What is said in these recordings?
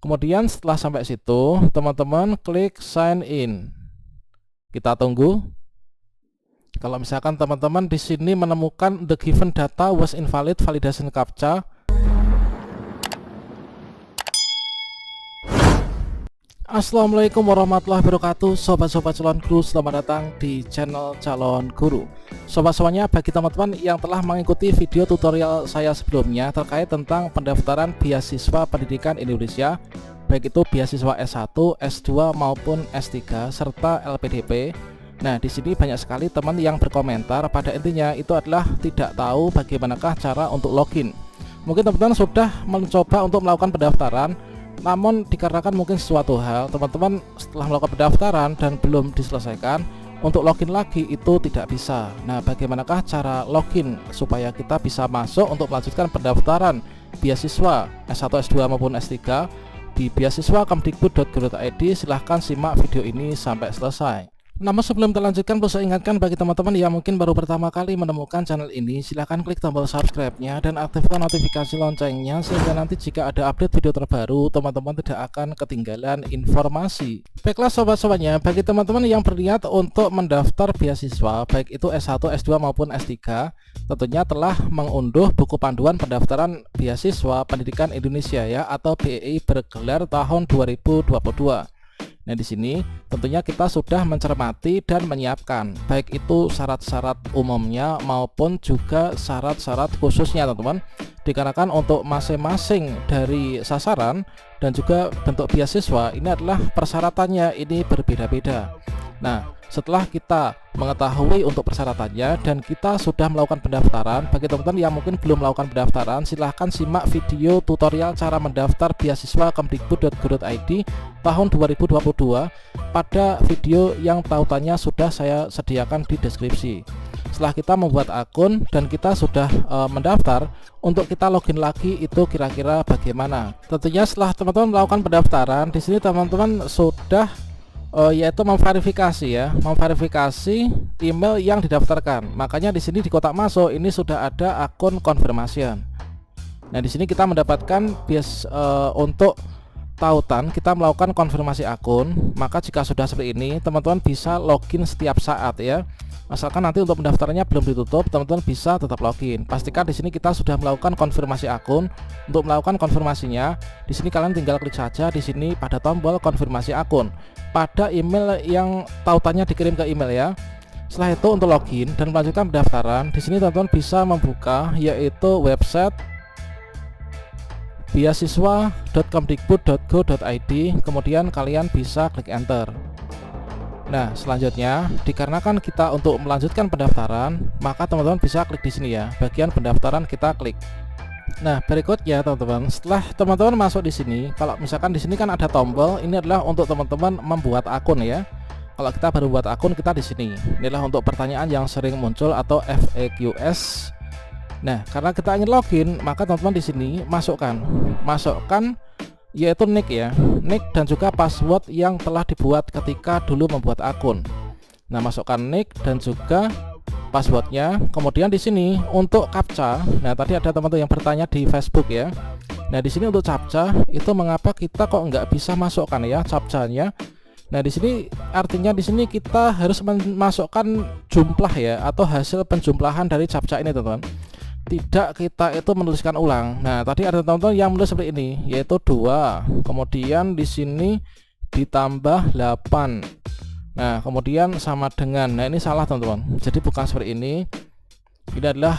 Kemudian setelah sampai situ, teman-teman klik sign in. Kita tunggu. Kalau misalkan teman-teman di sini menemukan the given data was invalid validation captcha. Assalamualaikum warahmatullahi wabarakatuh, sobat-sobat calon guru, selamat datang di channel calon guru. Sobat semuanya, bagi teman-teman yang telah mengikuti video tutorial saya sebelumnya terkait tentang pendaftaran beasiswa pendidikan Indonesia, baik itu beasiswa S1, S2 maupun S3 serta LPDP. Nah, di sini banyak sekali teman yang berkomentar, pada intinya itu adalah tidak tahu bagaimanakah cara untuk login. Mungkin teman-teman sudah mencoba untuk melakukan pendaftaran, namun dikarenakan mungkin sesuatu hal, teman-teman setelah melakukan pendaftaran dan belum diselesaikan, untuk login lagi itu tidak bisa. Nah, bagaimanakah cara login supaya kita bisa masuk untuk melanjutkan pendaftaran beasiswa S1, S2 maupun S3 di beasiswa.kemdikbud.go.id? Silahkan simak video ini sampai selesai. Namun sebelum terlanjutkan, perlu saya ingatkan bagi teman-teman yang mungkin baru pertama kali menemukan channel ini, silahkan klik tombol subscribe-nya dan aktifkan notifikasi loncengnya, sehingga nanti jika ada update video terbaru, teman-teman tidak akan ketinggalan informasi. Baiklah sobat-sobatnya, bagi teman-teman yang berniat untuk mendaftar beasiswa, baik itu S1, S2 maupun S3, tentunya telah mengunduh buku panduan pendaftaran beasiswa pendidikan Indonesia ya, atau BEI bergelar tahun 2022. Nah, di sini tentunya kita sudah mencermati dan menyiapkan baik itu syarat-syarat umumnya maupun juga syarat-syarat khususnya, teman-teman. Dikarenakan untuk masing-masing dari sasaran dan juga bentuk beasiswa ini adalah persyaratannya ini berbeda-beda. Nah, setelah kita mengetahui untuk persyaratannya dan kita sudah melakukan pendaftaran, bagi teman-teman yang mungkin belum melakukan pendaftaran, silahkan simak video tutorial cara mendaftar beasiswa kemdikbud.go.id tahun 2022 pada video yang tautannya sudah saya sediakan di deskripsi. Setelah kita membuat akun dan kita sudah mendaftar, untuk kita login lagi itu kira-kira bagaimana? Tentunya setelah teman-teman melakukan pendaftaran, di sini teman-teman sudah yaitu memverifikasi ya, memverifikasi email yang didaftarkan. Makanya di sini di kotak masuk ini sudah ada akun confirmation. Nah, di sini kita mendapatkan untuk tautan kita melakukan konfirmasi akun. Maka jika sudah seperti ini, teman-teman bisa login setiap saat ya. Asalkan nanti untuk pendaftarannya belum ditutup, teman-teman bisa tetap login. Pastikan di sini kita sudah melakukan konfirmasi akun. Untuk melakukan konfirmasinya, di sini kalian tinggal klik saja di sini pada tombol konfirmasi akun pada email yang tautannya dikirim ke email ya. Setelah itu untuk login dan melanjutkan pendaftaran, di sini teman-teman bisa membuka yaitu website beasiswa.kemdikbud.go.id, kemudian kalian bisa klik enter. Nah, selanjutnya dikarenakan kita untuk melanjutkan pendaftaran, maka teman-teman bisa klik di sini ya, bagian pendaftaran kita klik. Nah, berikutnya teman-teman, setelah teman-teman masuk di sini, kalau misalkan di sini kan ada tombol, ini adalah untuk teman-teman membuat akun ya. Kalau kita baru buat akun, kita di sini. Inilah untuk pertanyaan yang sering muncul atau FAQs. Nah, karena kita ingin login, maka teman-teman di sini masukkan yaitu nick ya, nick dan juga password yang telah dibuat ketika dulu membuat akun. Nah, masukkan nick dan juga passwordnya. Kemudian di sini untuk captcha. Nah, tadi ada teman-teman yang bertanya di Facebook ya. Nah, di sini untuk captcha itu mengapa kita kok nggak bisa masukkan ya captchanya. Nah, di sini artinya di sini kita harus memasukkan jumlah ya, atau hasil penjumlahan dari captcha ini, teman-teman. Tidak kita itu menuliskan ulang. Nah, tadi ada teman-teman yang menulis seperti ini, yaitu 2, kemudian di sini ditambah 8. Nah, kemudian sama dengan, nah ini salah teman-teman. Jadi bukan seperti ini. Ini adalah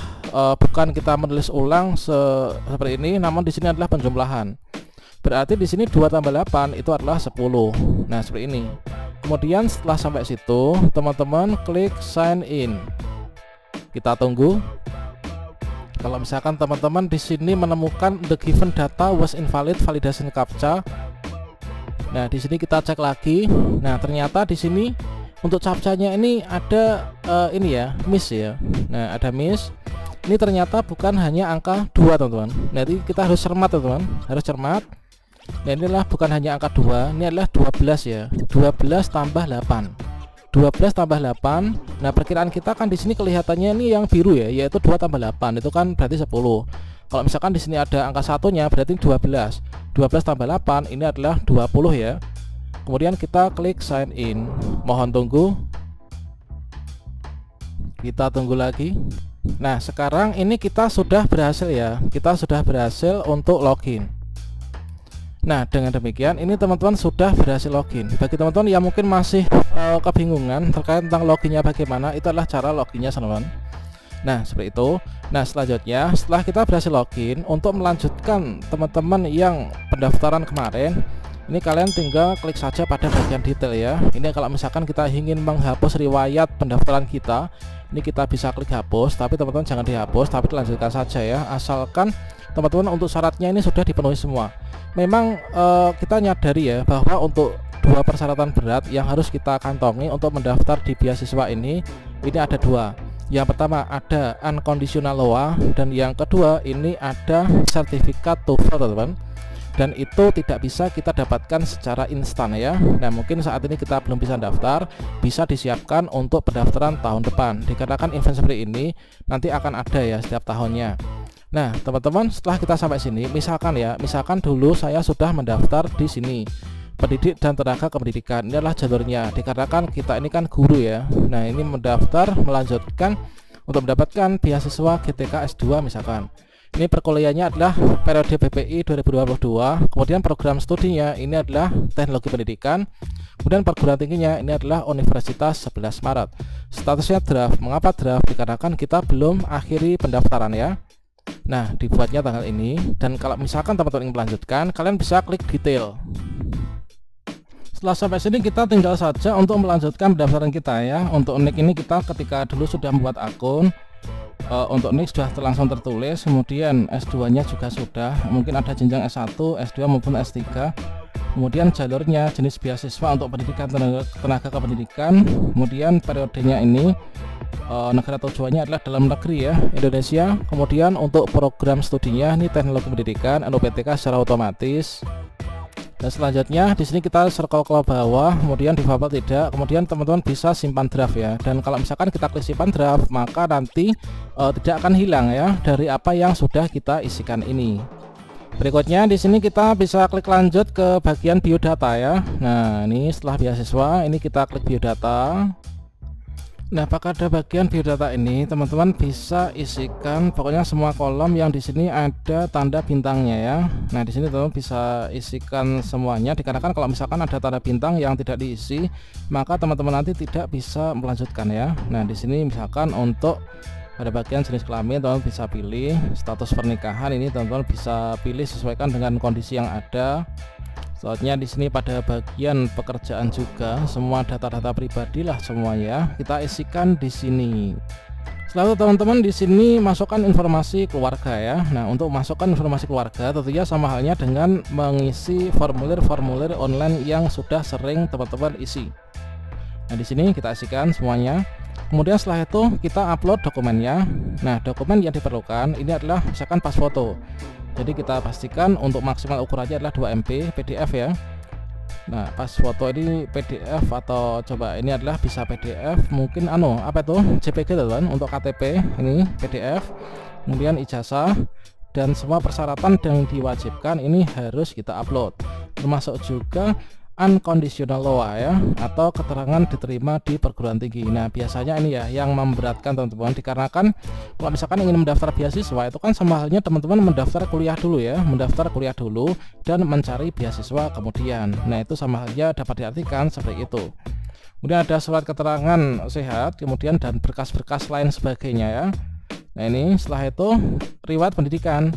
bukan kita menulis ulang seperti ini, namun di sini adalah penjumlahan. Berarti di sini 2 tambah 8 itu adalah 10. Nah, seperti ini. Kemudian setelah sampai situ, teman-teman klik sign in. Kita tunggu. Kalau misalkan teman-teman di sini menemukan the given data was invalid validation captcha. Nah, di sini kita cek lagi. Nah, ternyata di sini untuk captchanya ini ada ini ya, miss ya. Nah, ada miss. Ini ternyata bukan hanya angka 2, teman-teman. Nanti kita harus cermat, teman-teman. Harus cermat. Nah, inilah bukan hanya angka 2, ini adalah 12 ya. 12 tambah 8. 12 tambah 8. Nah, perkiraan kita kan di sini kelihatannya ini yang biru ya, yaitu 2 tambah 8 itu kan berarti 10. Kalau misalkan di sini ada angka satunya berarti 12. 12 tambah 8 ini adalah 20 ya. Kemudian kita klik sign in. Mohon tunggu. Kita tunggu lagi. Nah, sekarang ini kita sudah berhasil ya. Kita sudah berhasil untuk login. Nah, dengan demikian ini teman-teman sudah berhasil login. Bagi teman-teman yang mungkin masih kebingungan terkait tentang loginnya bagaimana, itu adalah cara loginnya teman-teman. Nah, seperti itu. Nah, selanjutnya setelah kita berhasil login, untuk melanjutkan teman-teman yang pendaftaran kemarin, ini kalian tinggal klik saja pada bagian detail ya. Ini kalau misalkan kita ingin menghapus riwayat pendaftaran kita, ini kita bisa klik hapus, tapi teman-teman jangan dihapus, tapi dilanjutkan saja ya. Asalkan teman-teman untuk syaratnya ini sudah dipenuhi semua. Memang kita nyadari ya bahwa untuk dua persyaratan berat yang harus kita kantongi untuk mendaftar di beasiswa ini ada dua. Yang pertama ada unconditional loan, dan yang kedua ini ada sertifikat TOEFL teman-teman. Dan itu tidak bisa kita dapatkan secara instan ya. Nah, mungkin saat ini kita belum bisa daftar, bisa disiapkan untuk pendaftaran tahun depan. Dikarenakan event seperti ini nanti akan ada ya setiap tahunnya. Nah, teman-teman, setelah kita sampai sini, misalkan dulu saya sudah mendaftar di sini, pendidik dan tenaga kependidikan. Ini adalah jalurnya. Dikarenakan kita ini kan guru ya. Nah, ini mendaftar melanjutkan untuk mendapatkan beasiswa GTK S2 misalkan. Ini perkuliahannya adalah periode BPI 2022. Kemudian program studinya ini adalah teknologi pendidikan. Kemudian perguruan tingginya ini adalah Universitas 11 Maret. Statusnya draft. Mengapa draft? Dikarenakan kita belum akhiri pendaftaran ya. Nah, dibuatnya tanggal ini. Dan kalau misalkan teman-teman ingin melanjutkan, kalian bisa klik detail. Setelah sampai sini kita tinggal saja untuk melanjutkan pendaftaran kita ya. Untuk nick ini kita ketika dulu sudah membuat akun, untuk nick sudah langsung tertulis. Kemudian S2 nya juga sudah, mungkin ada jenjang S1, S2 maupun S3. Kemudian jalurnya jenis beasiswa untuk pendidikan tenaga kependidikan. Kemudian periodenya ini negara tujuannya adalah dalam negeri ya, Indonesia. Kemudian untuk program studinya ini teknologi pendidikan, NUPTK secara otomatis. Dan selanjutnya di sini kita circle ke bawah, kemudian di bawah tidak, kemudian teman-teman bisa simpan draft ya. Dan kalau misalkan kita klik simpan draft, maka nanti tidak akan hilang ya dari apa yang sudah kita isikan ini. Berikutnya di sini kita bisa klik lanjut ke bagian biodata ya. Nah, ini setelah beasiswa ini kita klik biodata. Nah, pada bagian biodata ini teman-teman bisa isikan pokoknya semua kolom yang di sini ada tanda bintangnya ya. Nah, di sini teman-teman bisa isikan semuanya, dikarenakan kalau misalkan ada tanda bintang yang tidak diisi, maka teman-teman nanti tidak bisa melanjutkan ya. Nah, di sini misalkan untuk pada bagian jenis kelamin teman-teman bisa pilih, status pernikahan ini teman-teman bisa pilih sesuaikan dengan kondisi yang ada. Soalnya di sini pada bagian pekerjaan juga semua data-data pribadi lah semuanya kita isikan di sini. Selalu teman-teman di sini masukkan informasi keluarga ya. Nah, untuk masukkan informasi keluarga tentunya sama halnya dengan mengisi formulir-formulir online yang sudah sering teman-teman isi. Nah, di sini kita isikan semuanya. Kemudian setelah itu kita upload dokumennya. Nah, dokumen yang diperlukan ini adalah misalkan pas foto. Jadi kita pastikan untuk maksimal ukurannya adalah 2 MB PDF ya. Nah, pas foto ini PDF atau coba ini adalah bisa PDF, mungkin apa itu JPG teman untuk KTP ini PDF. Kemudian ijazah dan semua persyaratan yang diwajibkan ini harus kita upload. Termasuk juga unconditional loan ya, atau keterangan diterima di perguruan tinggi. Nah, biasanya ini ya yang memberatkan teman-teman, dikarenakan kalau misalkan ingin mendaftar beasiswa itu kan sama halnya teman-teman mendaftar kuliah dulu ya, mendaftar kuliah dulu dan mencari beasiswa kemudian. Nah, itu sama halnya dapat diartikan seperti itu. Kemudian ada surat keterangan sehat, kemudian dan berkas-berkas lain sebagainya ya. Nah, ini setelah itu riwayat pendidikan.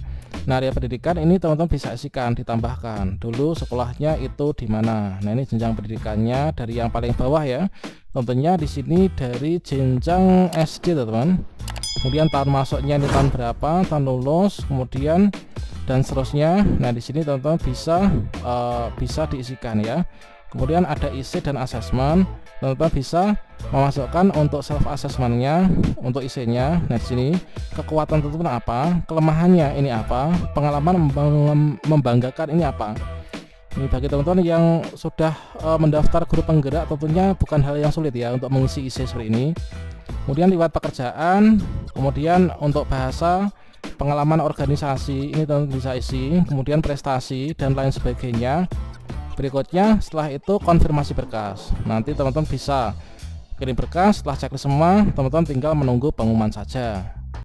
Nah, riwayat pendidikan ini teman-teman bisa isikan, ditambahkan dulu sekolahnya itu di mana. Nah, ini jenjang pendidikannya dari yang paling bawah ya. Tentunya di sini dari jenjang SD teman-teman. Kemudian tahun masuknya ini tahun berapa, tahun lulus, kemudian dan seterusnya. Nah, di sini teman-teman bisa diisikan ya. Kemudian ada isi dan asesmen. Teman-teman bisa memasukkan untuk self assessmentnya, untuk isinya. Nah, di sini kekuatan teman-teman apa, kelemahannya ini apa, pengalaman membanggakan ini apa. Ini bagi teman-teman yang sudah mendaftar guru penggerak tentunya bukan hal yang sulit ya untuk mengisi isi seperti ini. Kemudian riwayat pekerjaan, kemudian untuk bahasa pengalaman organisasi ini teman-teman bisa isi, kemudian prestasi dan lain sebagainya. Berikutnya setelah itu konfirmasi berkas. Nanti teman-teman bisa kirim berkas, setelah checklist semua teman-teman tinggal menunggu pengumuman saja.